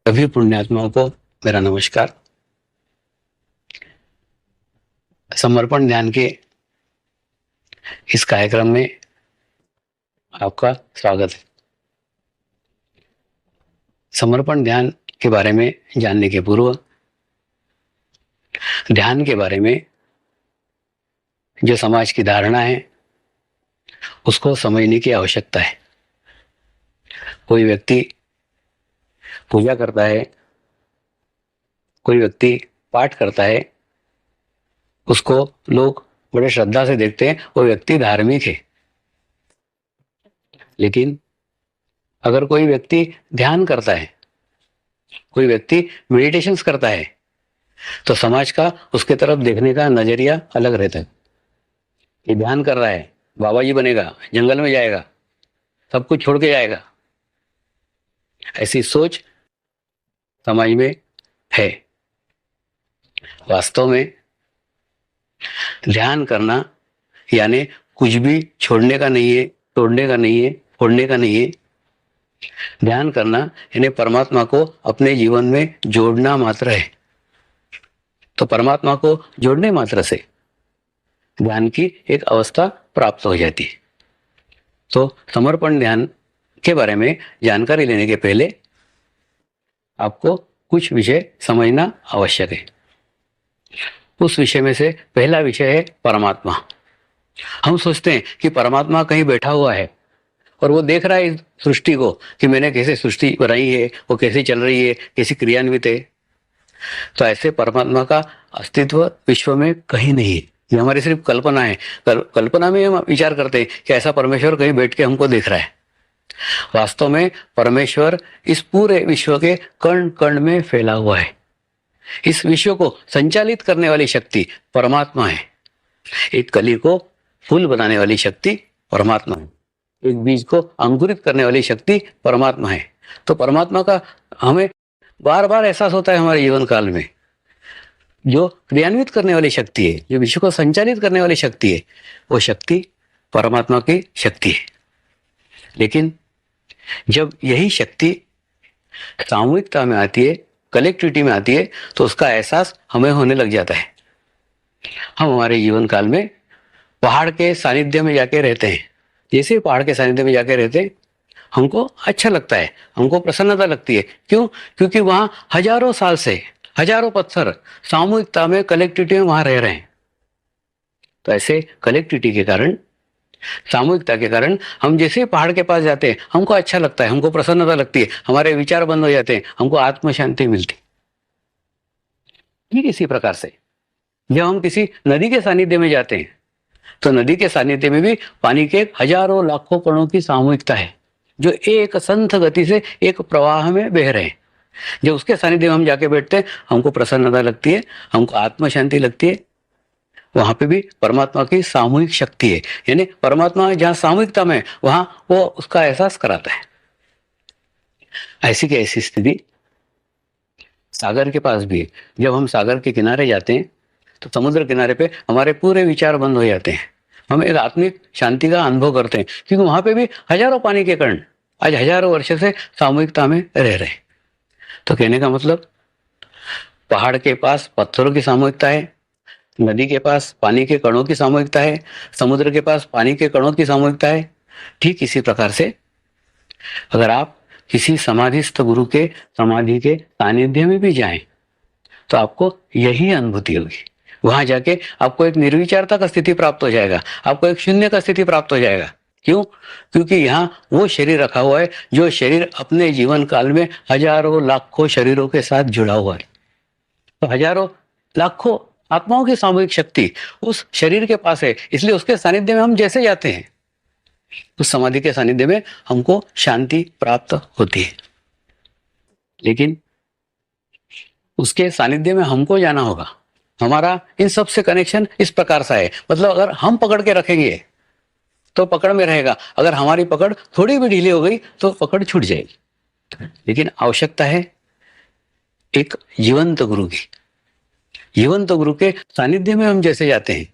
सभी पुण्यात्माओं को मेरा नमस्कार। समर्पण ध्यान के इस कार्यक्रम में आपका स्वागत है। समर्पण ध्यान के बारे में जानने के पूर्व ध्यान के बारे में जो समाज की धारणा है उसको समझने की आवश्यकता है। कोई व्यक्ति पूजा करता है, कोई व्यक्ति पाठ करता है, उसको लोग बड़े श्रद्धा से देखते हैं, वो व्यक्ति धार्मिक है। लेकिन अगर कोई व्यक्ति ध्यान करता है, कोई व्यक्ति मेडिटेशंस करता है, तो समाज का उसके तरफ देखने का नजरिया अलग रहता है। ये ध्यान कर रहा है, बाबा जी बनेगा, जंगल में जाएगा, सब कुछ छोड़ के जाएगा, ऐसी सोच समाज में है। वास्तव में ध्यान करना यानी कुछ भी छोड़ने का नहीं है, तोड़ने का नहीं है, फोड़ने का नहीं है। ध्यान करना यानी परमात्मा को अपने जीवन में जोड़ना मात्र है। तो परमात्मा को जोड़ने मात्र से ध्यान की एक अवस्था प्राप्त हो जाती है। तो समर्पण ध्यान के बारे में जानकारी लेने के पहले आपको कुछ विषय समझना आवश्यक है। उस विषय में से पहला विषय है परमात्मा। हम सोचते हैं कि परमात्मा कहीं बैठा हुआ है और वो देख रहा है इस सृष्टि को कि मैंने कैसे सृष्टि बनाई है, वो कैसे चल रही है, कैसी क्रियान्वित है। तो ऐसे परमात्मा का अस्तित्व विश्व में कहीं नहीं है। ये हमारी सिर्फ कल्पना है। कल्पना में हम विचार करते हैं कि ऐसा परमेश्वर कहीं बैठ के हमको देख रहा है। वास्तव में परमेश्वर इस पूरे विश्व के कण कण में फैला हुआ है। इस विश्व को संचालित करने वाली शक्ति परमात्मा है। एक कली को फूल बनाने वाली शक्ति परमात्मा है। एक बीज को अंकुरित करने वाली शक्ति परमात्मा है। तो परमात्मा का हमें बार बार एहसास होता है हमारे जीवन काल में। जो क्रियान्वित करने वाली शक्ति है, जो विश्व को संचालित करने वाली शक्ति है, वो शक्ति परमात्मा की शक्ति है। लेकिन जब यही शक्ति सामूहिकता में आती है, कलेक्टिविटी में आती है, तो उसका एहसास हमें होने लग जाता है। हम हमारे जीवन काल में पहाड़ के सानिध्य में जाके रहते हैं। जैसे पहाड़ के सानिध्य में जाके रहते हैं, हमको अच्छा लगता है, हमको प्रसन्नता लगती है। क्यों? क्योंकि वहां हजारों साल से हजारों पत्थर सामूहिकता में, कलेक्टिविटी में वहां रह रहे हैं। तो ऐसे कलेक्टिविटी के कारण, सामूहिकता के कारण हम जैसे ही पहाड़ के पास जाते हैं, हमको अच्छा लगता है, हमको प्रसन्नता लगती है, हमारे विचार बंद हो जाते हैं, हमको आत्म शांति मिलती। ठीक इसी प्रकार से जब हम किसी नदी के सानिध्य में जाते हैं, तो नदी के सानिध्य में भी पानी के हजारों लाखों कणों की सामूहिकता है, जो एक संथ गति से एक प्रवाह में बह रहे हैं। जब उसके सानिध्य में हम जाके बैठते हैं, हमको प्रसन्नता लगती है, हमको आत्म शांति लगती है। वहां पे भी परमात्मा की सामूहिक शक्ति है। यानी परमात्मा जहाँ सामूहिकता में, वहां वो उसका एहसास कराता है। ऐसी की ऐसी स्थिति सागर के पास भी है। जब हम सागर के किनारे जाते हैं, तो समुद्र किनारे पे हमारे पूरे विचार बंद हो जाते हैं। हम एक आत्मिक शांति का अनुभव करते हैं, क्योंकि वहां पे भी हजारों पानी के कण आज हजारों वर्ष से सामूहिकता में रह रहे हैं। तो कहने का मतलब, पहाड़ के पास पत्थरों की सामूहिकता है, नदी के पास पानी के कणों की सामूहिकता है, समुद्र के पास पानी के कणों की सामूहिकता है। ठीक इसी प्रकार से अगर आप किसी समाधिस्थ गुरु के समाधि के सानिध्य में भी जाएं, तो आपको यही अनुभूति होगी। वहां जाके आपको एक निर्विचारता का स्थिति प्राप्त हो जाएगा, आपको एक शून्य का स्थिति प्राप्त हो जाएगा। क्यों? क्योंकि यहाँ वो शरीर रखा हुआ है, जो शरीर अपने जीवन काल में हजारों लाखों शरीरों के साथ जुड़ा हुआ है। तो हजारों लाखों आत्माओं की सामूहिक शक्ति उस शरीर के पास है, इसलिए उसके सानिध्य में हम जैसे जाते हैं, उस समाधि के सानिध्य में हमको शांति प्राप्त होती है। लेकिन उसके सानिध्य में हमको जाना होगा। हमारा इन सब से कनेक्शन इस प्रकार सा है, मतलब अगर हम पकड़ के रखेंगे तो पकड़ में रहेगा, अगर हमारी पकड़ थोड़ी भी ढीली हो गई तो पकड़ छूट जाएगी। लेकिन आवश्यकता है एक जीवंत गुरु की। जीवंत गुरु के सानिध्य में हम जैसे जाते हैं,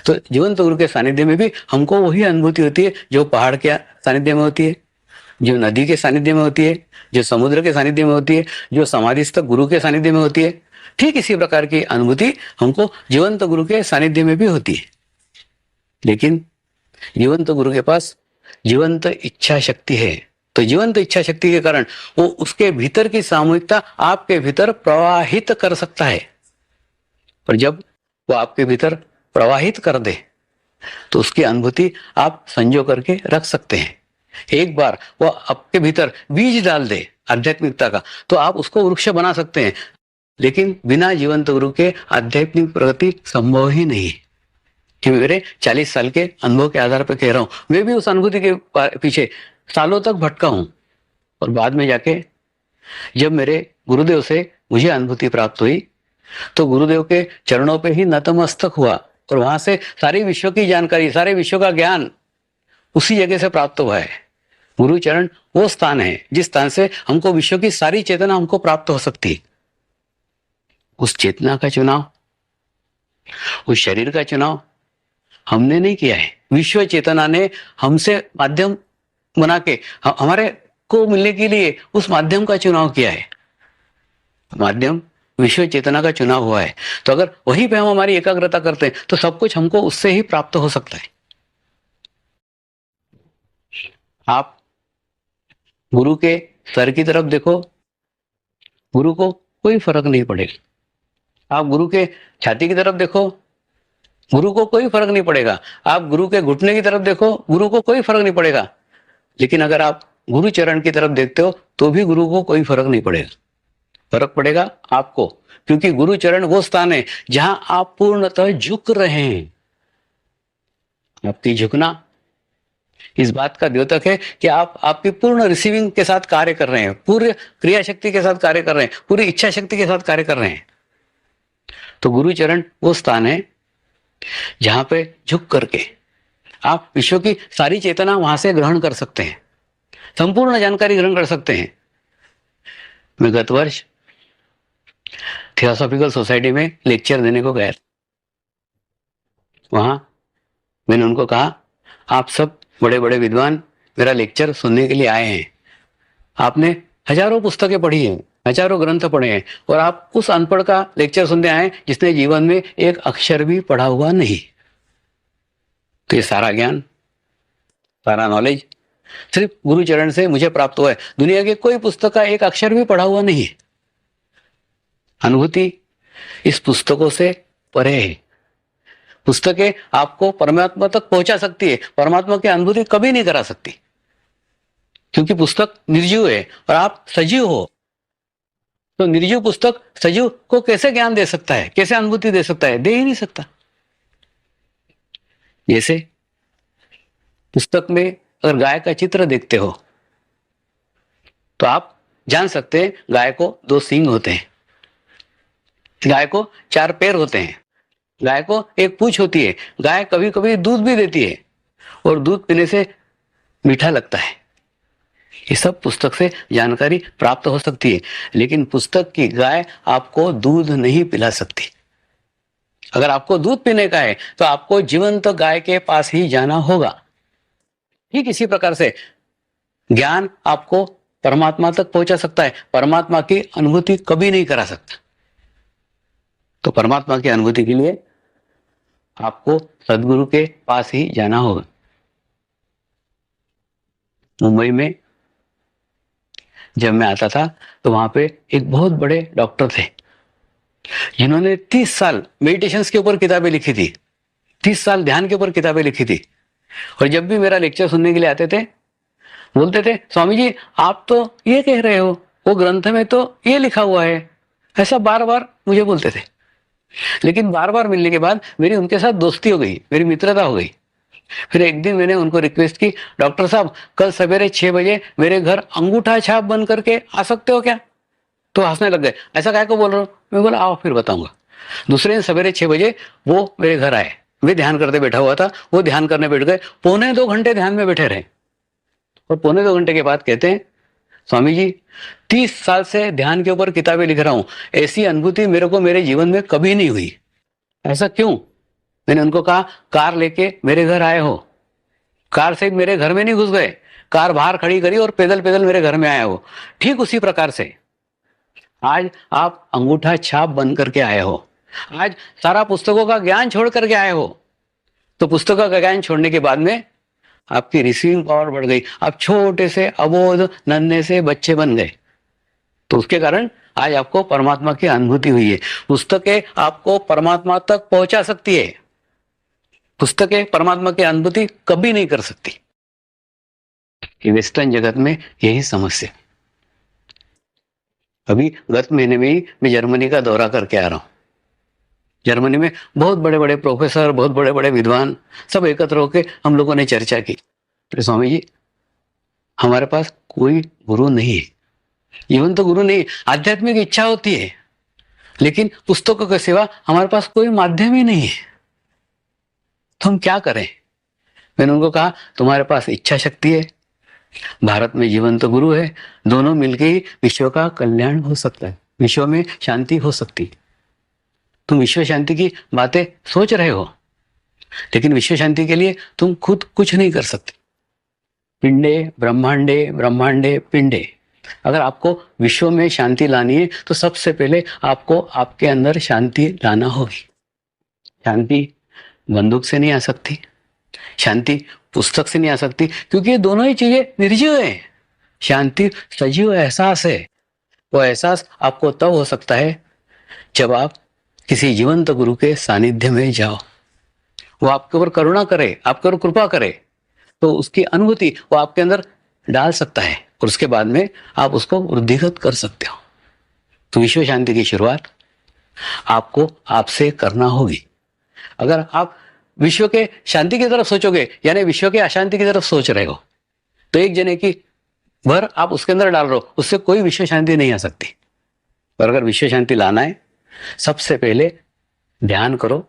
तो जीवंत गुरु के सानिध्य में भी हमको वही अनुभूति होती है जो पहाड़ के सानिध्य में होती है। जो नदी के सानिध्य में होती है, जो समुद्र के सानिध्य में होती है, जो समाधिस्थ गुरु के सानिध्य में होती है, ठीक इसी प्रकार की अनुभूति हमको जीवंत गुरु के सानिध्य में भी होती है। लेकिन जीवंत गुरु के पास जीवंत इच्छा शक्ति है, तो जीवंत इच्छा शक्ति के कारण वो उसके भीतर की सामूहिकता आपके भीतर प्रवाहित कर सकता है। पर जब वो आपके भीतर प्रवाहित कर दे तो उसकी अनुभूति आप संजो करके रख सकते हैं। एक बार वो आपके भीतर बीज डाल दे आध्यात्मिकता का, तो आप उसको वृक्ष बना सकते हैं। लेकिन बिना जीवंत गुरु के आध्यात्मिक प्रगति संभव ही नहीं है। कि मेरे 40 साल के अनुभव के आधार पर कह रहा हूं, मैं भी उस अनुभूति के पीछे सालों तक भटका हूं, और बाद में जाके जब मेरे गुरुदेव से मुझे अनुभूति प्राप्त हुई तो गुरुदेव के चरणों पे ही नतमस्तक हुआ, और वहां से सारे विश्व की जानकारी, सारे विश्व का ज्ञान उसी जगह से प्राप्त हुआ है। गुरु चरण वो स्थान है जिस स्थान से हमको विश्व की सारी चेतना हमको प्राप्त हो सकती है। उस चेतना का चुनाव, उस शरीर का चुनाव हमने नहीं किया है, विश्व चेतना ने हमसे माध्यम बना के हमारे को मिलने के लिए उस माध्यम का चुनाव किया है। माध्यम विश्व चेतना का चुनाव हुआ है, तो अगर वहीं पे हम हमारी एकाग्रता करते हैं तो सब कुछ हमको उससे ही प्राप्त हो सकता है। आप गुरु के सर की तरफ देखो, गुरु को कोई फर्क नहीं पड़ेगा। आप गुरु के छाती की तरफ देखो, गुरु को कोई फर्क नहीं पड़ेगा। आप गुरु के घुटने की तरफ देखो, गुरु को कोई फर्क नहीं पड़ेगा। लेकिन अगर आप गुरु चरण की तरफ देखते हो तो भी गुरु को कोई फर्क नहीं पड़ेगा। फर्क पड़ेगा आपको, क्योंकि गुरु चरण वो स्थान है जहां आप पूर्णतः झुक रहे हैं। आपकी झुकना इस बात का द्योतक है कि आप आपकी पूर्ण रिसीविंग के साथ कार्य कर रहे हैं, पूरी क्रिया शक्ति के साथ कार्य कर रहे हैं, पूरी इच्छा शक्ति के साथ कार्य कर रहे हैं। तो गुरु चरण वो स्थान है जहां पे झुक करके आप विश्व की सारी चेतना वहां से ग्रहण कर सकते हैं, संपूर्ण जानकारी ग्रहण कर सकते हैं। मैं गत वर्ष थियोसॉफिकल सोसाइटी में लेक्चर देने को गया। वहां मैंने उनको कहा, आप सब बड़े बड़े विद्वान मेरा लेक्चर सुनने के लिए आए हैं, आपने हजारों पुस्तकें पढ़ी हैं, हजारों ग्रंथ पढ़े हैं, और आप उस अनपढ़ का लेक्चर सुनने आए जिसने जीवन में एक अक्षर भी पढ़ा हुआ नहीं। तो ये सारा ज्ञान, सारा नॉलेज सिर्फ गुरु चरण से मुझे प्राप्त हुआ है। दुनिया के कोई पुस्तक का एक अक्षर भी पढ़ा हुआ नहीं है। अनुभूति इस पुस्तकों से परे है। पुस्तकें आपको परमात्मा तक पहुंचा सकती है, परमात्मा की अनुभूति कभी नहीं करा सकती, क्योंकि पुस्तक निर्जीव है और आप सजीव हो। तो निर्जीव पुस्तक सजीव को कैसे ज्ञान दे सकता है, कैसे अनुभूति दे सकता है? दे ही नहीं सकता। जैसे पुस्तक में अगर गाय का चित्र देखते हो तो आप जान सकते हैं गाय को 2 सींग होते हैं, गाय को 4 पैर होते हैं, गाय को एक पूंछ होती है, गाय कभी कभी दूध भी देती है और दूध पीने से मीठा लगता है। ये सब पुस्तक से जानकारी प्राप्त हो सकती है, लेकिन पुस्तक की गाय आपको दूध नहीं पिला सकती। अगर आपको दूध पीने का है तो आपको जीवंत गाय के पास ही जाना होगा। ठीक इसी प्रकार से ज्ञान आपको परमात्मा तक पहुंचा सकता है, परमात्मा की अनुभूति कभी नहीं करा सकता। तो परमात्मा की अनुभूति के लिए आपको सदगुरु के पास ही जाना होगा। मुंबई में जब मैं आता था तो वहां पे एक बहुत बड़े डॉक्टर थे जिन्होंने 30 साल मेडिटेशंस के ऊपर किताबें लिखी थी, 30 साल ध्यान के ऊपर किताबें लिखी थी। और जब भी मेरा लेक्चर सुनने के लिए आते थे, बोलते थे, स्वामी जी आप तो ये कह रहे हो, वो ग्रंथ में तो ये लिखा हुआ है। ऐसा बार बार मुझे बोलते थे। लेकिन बार बार मिलने के बाद मेरी उनके साथ दोस्ती हो गई, मेरी मित्रता हो गई। फिर एक दिन मैंने उनको रिक्वेस्ट की, डॉक्टर साहब कल सवेरे 6 बजे मेरे घर अंगूठा छाप बन करके आ सकते हो क्या? तो हंसने लग गए, ऐसा काय को बोल रहे हो? मैं बोला आओ फिर बताऊंगा। दूसरे दिन सवेरे 6 बजे वो मेरे घर आए, वे ध्यान करते बैठा हुआ था, वो ध्यान करने बैठ गए, 1.25 घंटे ध्यान में बैठे रहे। और 1.25 घंटे के बाद कहते हैं, स्वामी जी 30 साल से ध्यान के ऊपर किताबें लिख रहा हूं, ऐसी अनुभूति मेरे को मेरे जीवन में कभी नहीं हुई। ऐसा क्यों? मैंने उनको कहा, कार लेके मेरे घर आए हो, कार से मेरे घर में नहीं घुस गए, कार बाहर खड़ी करी और पैदल पैदल मेरे घर में आए हो, ठीक उसी प्रकार से आज आप अंगूठा छाप बन करके आए हो, आज सारा पुस्तकों का ज्ञान छोड़ करके आए हो। तो पुस्तकों का ज्ञान छोड़ने के बाद में आपकी रिसीविंग पावर बढ़ गई, आप छोटे से अबोध नन्हे से बच्चे बन गए। तो उसके कारण आज आपको परमात्मा की अनुभूति हुई है। पुस्तकें आपको परमात्मा तक पहुंचा सकती है, पुस्तकें परमात्मा की अनुभूति कभी नहीं कर सकती। कि वेस्टर्न जगत में यही समस्या। अभी गत महीने में ही मैं जर्मनी का दौरा करके आ रहा हूं। जर्मनी में बहुत बड़े बड़े प्रोफेसर, बहुत बड़े बड़े विद्वान सब एकत्र होकर हम लोगों ने चर्चा की। तो स्वामी जी, हमारे पास कोई गुरु नहीं है, जीवन तो गुरु नहीं, आध्यात्मिक इच्छा होती है, लेकिन पुस्तकों के सिवा हमारे पास कोई माध्यम ही नहीं है, तो हम क्या करें। मैंने उनको कहा, तुम्हारे पास इच्छा शक्ति है, भारत में जीवन तो गुरु है, दोनों मिलकर ही विश्व का कल्याण हो सकता है, विश्व में शांति हो सकती है। तुम विश्व शांति की बातें सोच रहे हो, लेकिन विश्व शांति के लिए तुम खुद कुछ नहीं कर सकते। पिंडे ब्रह्मांडे, ब्रह्मांडे पिंडे। अगर आपको विश्व में शांति लानी है तो सबसे पहले आपको आपके अंदर शांति लाना होगी। शांति बंदूक से नहीं आ सकती, शांति पुस्तक से नहीं आ सकती, क्योंकि ये दोनों ही चीजें निर्जीव है। शांति सजीव एहसास है। वो एहसास आपको तब हो सकता है जब आप किसी जीवंत गुरु के सानिध्य में जाओ, वो आपके ऊपर करुणा करे, आपके ऊपर कृपा करे, तो उसकी अनुभूति वो आपके अंदर डाल सकता है और उसके बाद में आप उसको वृद्धिगत कर सकते हो। तो विश्व शांति की शुरुआत आपको आपसे करना होगी। अगर आप विश्व के शांति की तरफ सोचोगे, यानी विश्व के अशांति की तरफ सोच रहे हो, तो एक जने की भर आप उसके अंदर डाल रहे हो, उससे कोई विश्व शांति नहीं आ सकती। पर अगर विश्व शांति लाना है, सबसे पहले ध्यान करो,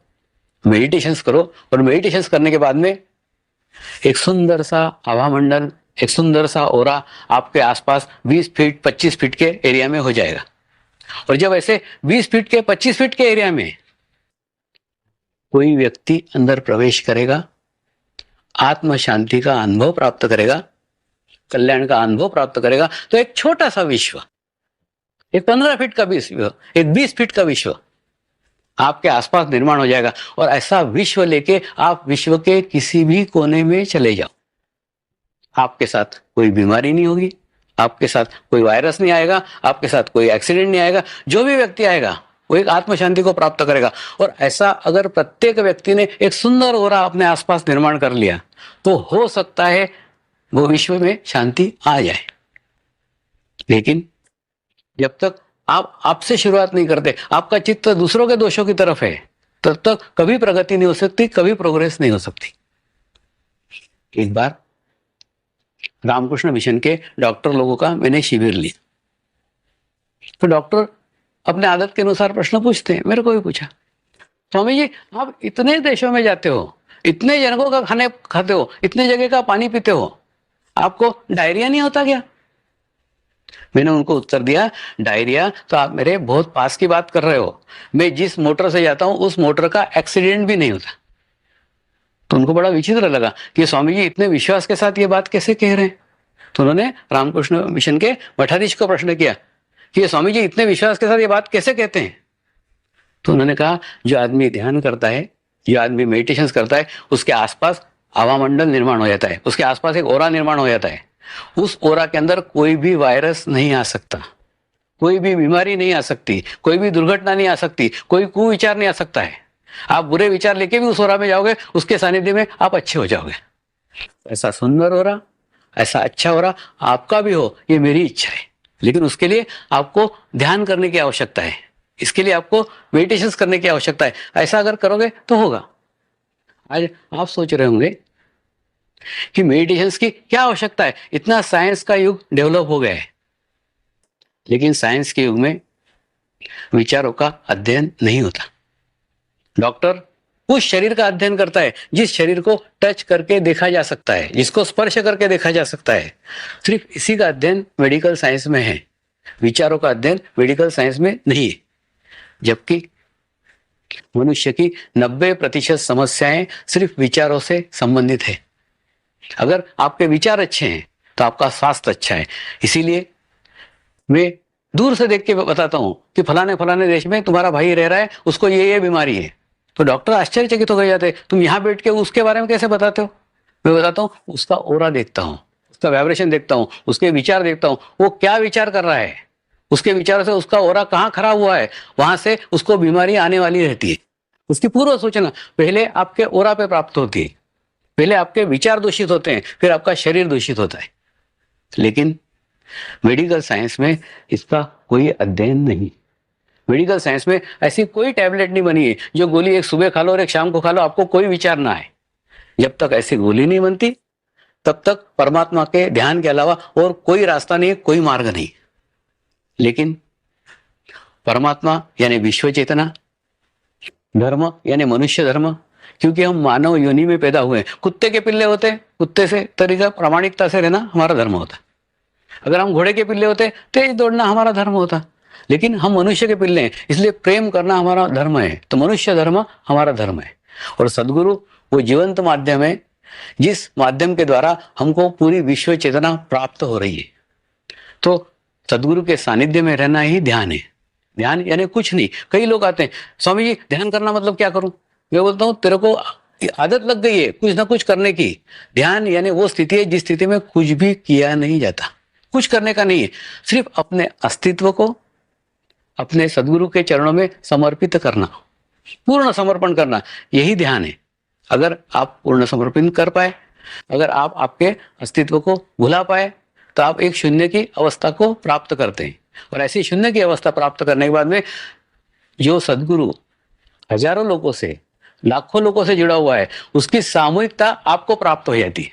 मेडिटेशंस करो, और मेडिटेशंस करने के बाद में एक सुंदर सा हवामंडल, एक सुंदर सा ओरा आपके आसपास 20 फीट 25 फीट के एरिया में हो जाएगा। और जब ऐसे 20 फीट के 25 फीट के एरिया में कोई व्यक्ति अंदर प्रवेश करेगा, आत्म शांति का अनुभव प्राप्त करेगा, कल्याण का अनुभव प्राप्त करेगा, तो एक छोटा सा विश्व, एक 15 फीट का विश्व, एक 20 फीट का विश्व आपके आसपास निर्माण हो जाएगा। और ऐसा विश्व लेके आप विश्व के किसी भी कोने में चले जाओ, आपके साथ कोई बीमारी नहीं होगी, आपके साथ कोई वायरस नहीं आएगा, आपके साथ कोई एक्सीडेंट नहीं आएगा। जो भी व्यक्ति आएगा वो एक आत्म शांति को प्राप्त करेगा। और ऐसा अगर प्रत्येक व्यक्ति ने एक सुंदर ओरा अपने आसपास निर्माण कर लिया, तो हो सकता है वो विश्व में शांति आ जाए। लेकिन जब तक आप आपसे शुरुआत नहीं करते, आपका चित्त दूसरों के दोषों की तरफ है, तब तक कभी प्रगति नहीं हो सकती, कभी प्रोग्रेस नहीं हो सकती। एक बार रामकृष्ण मिशन के डॉक्टर लोगों का मैंने शिविर लिया, तो डॉक्टर अपने आदत के अनुसार प्रश्न पूछते हैं। मेरे को भी पूछा, स्वामी जी आप इतने देशों में जाते हो, इतने जनों का खाने खाते हो, इतने जगह का पानी पीते हो, आपको डायरिया नहीं होता क्या? मैंने उनको उत्तर दिया, डायरिया तो आप मेरे बहुत पास की बात कर रहे हो, मैं जिस मोटर से जाता हूं उस मोटर का एक्सीडेंट भी नहीं होता। तो उनको बड़ा विचित्र लगा कि स्वामी जी इतने विश्वास के साथ ये बात कैसे कह रहे हैं। तो उन्होंने रामकृष्ण मिशन के मठाधीश को प्रश्न किया कि स्वामी जी इतने विश्वास के साथ ये बात कैसे कहते हैं। तो उन्होंने कहा, जो आदमी ध्यान करता है, जो आदमी मेडिटेशन करता है, उसके आसपास हवामंडल निर्माण हो जाता है, उसके आसपास एक ओरा निर्माण हो जाता है। उस ओरा के अंदर कोई भी वायरस नहीं आ सकता, कोई भी बीमारी नहीं आ सकती, कोई भी दुर्घटना नहीं आ सकती, कोई कुविचार नहीं आ सकता है। आप बुरे विचार लेके भी उस ओरा में जाओगे, उसके सानिध्य में आप अच्छे हो जाओगे। ऐसा सुंदर ओरा, ऐसा अच्छा ओरा आपका भी हो, ये मेरी इच्छा है। लेकिन उसके लिए आपको ध्यान करने की आवश्यकता है, इसके लिए आपको मेडिटेशन करने की आवश्यकता है। ऐसा अगर करोगे तो होगा। आज आप सोच रहे होंगे कि मेडिटेशन की क्या आवश्यकता है, इतना साइंस का युग डेवलप हो गया है। लेकिन साइंस के युग में विचारों का अध्ययन नहीं होता। डॉक्टर उस शरीर का अध्ययन करता है जिस शरीर को टच करके देखा जा सकता है, जिसको स्पर्श करके देखा जा सकता है। सिर्फ इसी का अध्ययन मेडिकल साइंस में है, विचारों का अध्ययन मेडिकल साइंस में नहीं है। जबकि मनुष्य की 90% समस्याएं सिर्फ विचारों से संबंधित है। अगर आपके विचार अच्छे हैं तो आपका स्वास्थ्य अच्छा है। इसीलिए मैं दूर से देख के बताता हूँ कि फलाने फलाने देश में तुम्हारा भाई रह रहा है, उसको ये बीमारी है, तो डॉक्टर आश्चर्यचकित हो जाते हैं, तुम यहाँ बैठ के उसके बारे में कैसे बताते हो? मैं बताता हूँ, उसका ऑरा देखता हूँ, उसका वाइब्रेशन देखता हूँ, उसके विचार देखता हूँ, वो क्या विचार कर रहा है, उसके विचार से उसका ऑरा कहाँ खराब हुआ है, वहां से उसको बीमारी आने वाली रहती है। उसकी पूर्व सूचना पहले आपके ऑरा पे प्राप्त होती है, पहले आपके विचार दूषित होते हैं, फिर आपका शरीर दूषित होता है। लेकिन मेडिकल साइंस में इसका कोई अध्ययन नहीं। मेडिकल साइंस में ऐसी कोई टैबलेट नहीं बनी है जो गोली एक सुबह खा लो और एक शाम को खा लो, आपको कोई विचार ना आए। जब तक ऐसी गोली नहीं बनती तब तक परमात्मा के ध्यान के अलावा और कोई रास्ता नहीं है, कोई मार्ग नहीं। लेकिन परमात्मा यानी विश्व चेतना, धर्म यानी मनुष्य धर्म, क्योंकि हम मानव योनि में पैदा हुए, कुत्ते के पिल्ले होते, कुत्ते से तरीका प्रामाणिकता से रहना हमारा धर्म होता। अगर हम घोड़े के पिल्ले होते, तेज दौड़ना हमारा धर्म होता। लेकिन हम मनुष्य के पिल्ले हैं, इसलिए प्रेम करना हमारा धर्म है, तो मनुष्य धर्म हमारा धर्म है। और सदगुरु वो जीवंत माध्यम है जिस माध्यम के द्वारा हमको पूरी विश्व चेतना प्राप्त हो रही है। तो सदगुरु के सानिध्य में रहना ही ध्यान है। ध्यान यानी कुछ नहीं। कई लोग आते हैं, स्वामी जी ध्यान करना मतलब क्या करूं? मैं बोलता हूं, तेरे को आदत लग गई है कुछ ना कुछ करने की। ध्यान यानी वो स्थिति है जिस स्थिति में कुछ भी किया नहीं जाता, कुछ करने का नहीं है, सिर्फ अपने अस्तित्व को अपने सदगुरु के चरणों में समर्पित करना, पूर्ण समर्पण करना, यही ध्यान है। अगर आप पूर्ण समर्पण कर पाए, अगर आप आपके अस्तित्व को भुला पाए, तो आप एक शून्य की अवस्था को प्राप्त करते हैं। और ऐसी शून्य की अवस्था प्राप्त करने के बाद में जो सदगुरु हजारों लोगों से, लाखों लोगों से जुड़ा हुआ है, उसकी सामूहिकता आपको प्राप्त हो जाती है।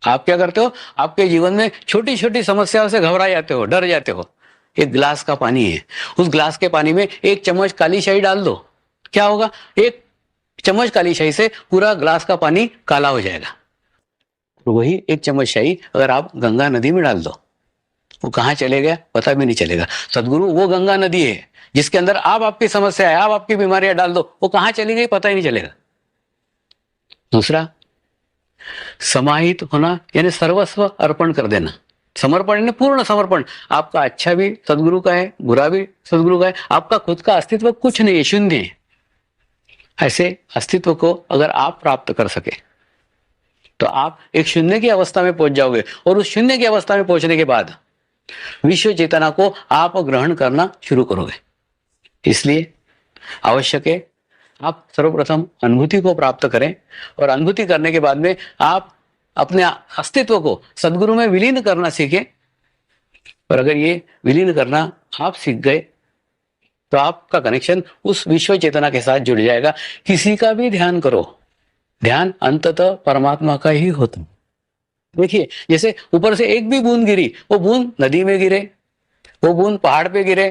आप क्या करते हो? आपके जीवन में छोटी छोटी समस्याओं से घबरा जाते हो, डर जाते हो। एक गिलास का पानी है, उस गिलास के पानी में एक चम्मच काली शाही डाल दो, क्या होगा? एक चम्मच काली शाही से पूरा गिलास का पानी काला हो जाएगा। तो वही एक चम्मच शाही अगर आप गंगा नदी में डाल दो, वो कहाँ चले गया पता भी नहीं चलेगा। सदगुरु वो गंगा नदी है जिसके अंदर आप आपकी समस्या है, आप आपकी बीमारियां डाल दो, वो कहाँ चली गई पता ही नहीं चलेगा। दूसरा, समाहित होना यानी सर्वस्व अर्पण कर देना। समर्पण यानी पूर्ण समर्पण। आपका अच्छा भी सदगुरु का है, बुरा भी सदगुरु का है, आपका खुद का अस्तित्व कुछ नहीं है, शून्य है। ऐसे अस्तित्व को अगर आप प्राप्त कर सके तो आप एक शून्य की अवस्था में पहुंच जाओगे, और उस शून्य की अवस्था में पहुंचने के बाद विश्व चेतना को आप ग्रहण करना शुरू करोगे। इसलिए आवश्यक है आप सर्वप्रथम अनुभूति को प्राप्त करें, और अनुभूति करने के बाद में आप अपने अस्तित्व को सदगुरु में विलीन करना सीखें। और अगर ये विलीन करना आप सीख गए तो आपका कनेक्शन उस विश्व चेतना के साथ जुड़ जाएगा। किसी का भी ध्यान करो, ध्यान अंततः परमात्मा का ही होता। देखिए, जैसे ऊपर से एक भी बूंद गिरी, वो बूंद नदी में गिरे, वो बूंद पहाड़ पे गिरे,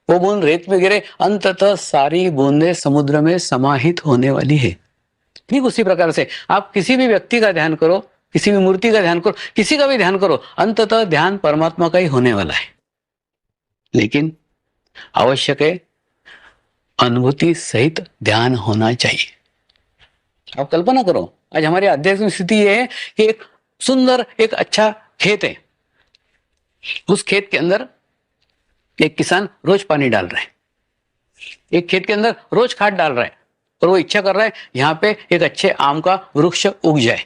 वो बूंद रेत में गिरे, अंततः सारी बूंदें समुद्र में समाहित होने वाली है। ठीक उसी प्रकार से आप किसी भी व्यक्ति का ध्यान करो, किसी भी मूर्ति का ध्यान करो, किसी का भी ध्यान करो, अंततः ध्यान परमात्मा का ही होने वाला है। लेकिन आवश्यक है अनुभूति सहित ध्यान होना चाहिए। आप कल्पना करो, आज हमारी आध्यात्मिक स्थिति यह है कि एक सुंदर, एक अच्छा खेत है, उस खेत के अंदर एक किसान रोज पानी डाल रहा है, एक खेत के अंदर रोज खाद डाल रहा है, और वो इच्छा कर रहा है यहां पे एक अच्छे आम का वृक्ष उग जाए।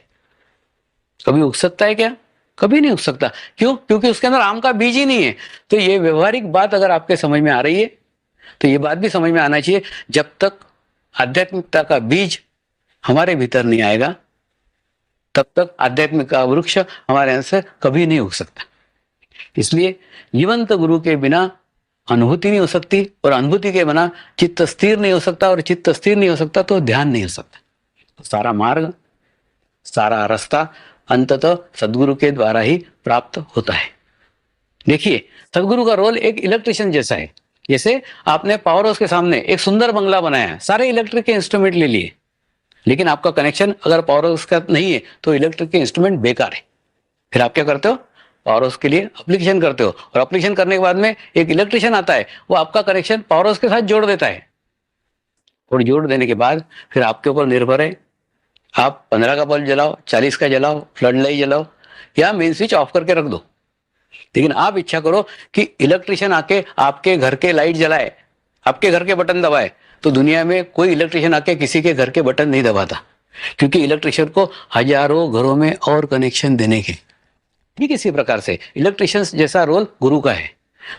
कभी उग सकता है क्या? कभी नहीं उग सकता। क्यों? क्योंकि उसके अंदर आम का बीज ही नहीं है। तो ये व्यवहारिक बात अगर आपके समझ में आ रही है तो ये बात भी समझ में आना चाहिए, जब तक आध्यात्मिकता का बीज हमारे भीतर नहीं आएगा तब तक आध्यात्मिक का वृक्ष हमारे अंदर से कभी नहीं उग सकता। इसलिए जीवंत गुरु के बिना अनुभूति नहीं हो सकती, और अनुभूति के बिना चित्त स्थिर नहीं हो सकता, और चित्त स्थिर नहीं हो सकता तो ध्यान नहीं हो सकता। तो सारा मार्ग, सारा रास्ता अंततः सदगुरु के द्वारा ही प्राप्त होता है। देखिए, सदगुरु का रोल एक इलेक्ट्रिशियन जैसा है। जैसे आपने पावर हाउस के सामने एक सुंदर बंगला बनाया, सारे इलेक्ट्रिक के इंस्ट्रूमेंट ले लिए, लेकिन आपका कनेक्शन अगर पावर हाउस का नहीं है तो इलेक्ट्रिक के इंस्ट्रूमेंट बेकार है। फिर आप क्या करते हो? पावर हाउस के लिए एप्लीकेशन करते हो, और एप्लीकेशन करने के बाद में एक इलेक्ट्रिशियन आता है, वो आपका कनेक्शन पावर हाउस के साथ जोड़ देता है, और जोड़ देने के बाद फिर आपके ऊपर निर्भर है, आप 15 का बल्ब जलाओ, 40 का जलाओ, फ्लड लाइट जलाओ, या मेन स्विच ऑफ करके रख दो। लेकिन आप इच्छा करो कि इलेक्ट्रिशियन आके आपके घर के लाइट जलाए, आपके घर के बटन दबाए, तो दुनिया में कोई इलेक्ट्रिशियन आके किसी के घर के बटन नहीं दबाता, क्योंकि इलेक्ट्रिशियन को हजारों घरों में और कनेक्शन देने के। ठीक इसी प्रकार से इलेक्ट्रिशियन जैसा रोल गुरु का है।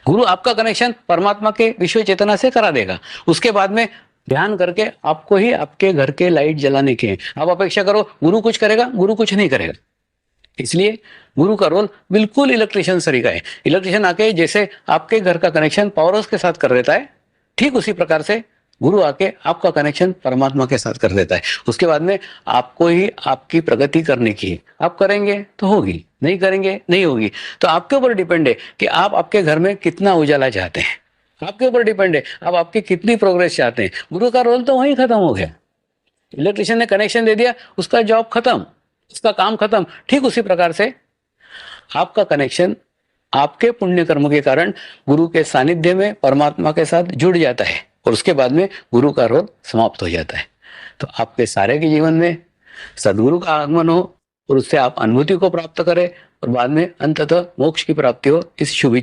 गुरु आपका कनेक्शन परमात्मा के विश्व चेतना से करा देगा। उसके बाद में ध्यान करके आपको ही आपके घर के लाइट जलाने के हैं। आप अपेक्षा करो गुरु कुछ करेगा, गुरु कुछ नहीं करेगा। इसलिए गुरु का रोल बिल्कुल इलेक्ट्रिशियन सरी का है। इलेक्ट्रिशियन आके जैसे आपके घर का कनेक्शन पावर हाउस के साथ कर देता है, ठीक उसी प्रकार से गुरु आके आपका कनेक्शन परमात्मा के साथ कर देता है। उसके बाद में आपको ही आपकी प्रगति करने की है। आप करेंगे तो होगी, नहीं करेंगे नहीं होगी। तो आपके ऊपर डिपेंड है कि आप आपके घर में कितना उजाला चाहते हैं। आपके ऊपर डिपेंड है आप आपकी कितनी प्रोग्रेस चाहते हैं। गुरु का रोल तो वहीं खत्म हो गया। इलेक्ट्रिशियन ने कनेक्शन दे दिया, उसका जॉब खत्म, उसका काम खत्म। ठीक उसी प्रकार से आपका कनेक्शन आपके पुण्य कर्म के कारण गुरु के सानिध्य में परमात्मा के साथ जुड़ जाता है और उसके बाद में गुरु का रोल समाप्त हो जाता है। तो आपके सारे के जीवन में सदगुरु का आगमन हो और उससे आप अनुभूति को प्राप्त करें और बाद में अंततः मोक्ष की प्राप्ति हो, इस शुभ